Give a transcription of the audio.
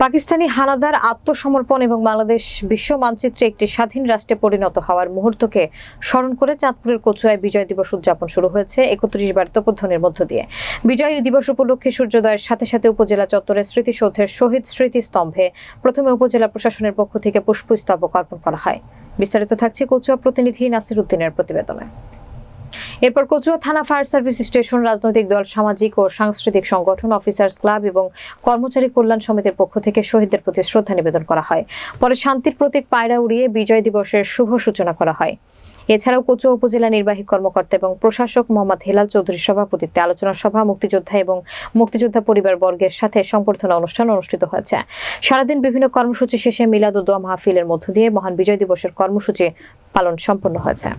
পাকিস্তানি হানাদার আত্মসমর্পণ এবং বাংলাদেশ বিশ্ব মানচিত্রে একটি স্বাধীন রাষ্ট্রে পরিণত হওয়ার মুহূর্তকে স্মরণ করে চাঁদপুরের কচুয়ায় বিজয় দিবস উদযাপন শুরু হয়েছে ৩১ বার তোপধ্বনির মধ্য দিয়ে। বিজয় দিবস উপলক্ষে সূর্যোদয়ের সাথে সাথে উপজেলা চত্বরের স্মৃতিসৌধের শহীদ স্মৃতিস্তম্ভে প্রথমে উপজেলা প্রশাসনের পক্ষ থেকে পুষ্পস্তবক অর্পণ করা হয়। বিস্তারিত থাকছে কচুয়া প্রতিনিধি নাসির উদ্দিনের প্রতিবেদনে। এরপর কচুয়া থানা, ফায়ার সার্ভিস স্টেশন, রাজনৈতিক দল, সামাজিক ও সাংস্কৃতিক সংগঠন, অফিসার্স ক্লাব এবং কর্মচারী কল্যাণ সমিতির পক্ষ থেকে শহীদদের প্রতি শ্রদ্ধা নিবেদন করা হয়। পরে শান্তির প্রতীক পায়রা উড়িয়ে বিজয় দিবসের শুভ সূচনা করা হয়। এছাড়াও কচুয়া উপজেলা নির্বাহী কর্মকর্তা এবং প্রশাসক মোহাম্মদ হেলাল চৌধুরীর সভাপতিত্বে আলোচনা সভা, মুক্তিযোদ্ধা এবং মুক্তিযোদ্ধা পরিবার বর্গের সাথে সংবর্ধনা অনুষ্ঠান অনুষ্ঠিত হয়েছে। সারাদিন বিভিন্ন কর্মসূচি শেষে মিলাদ ও দোয়া মাহফিলের মধ্য দিয়ে মহান বিজয় দিবসের কর্মসূচি পালন সম্পন্ন হয়েছে।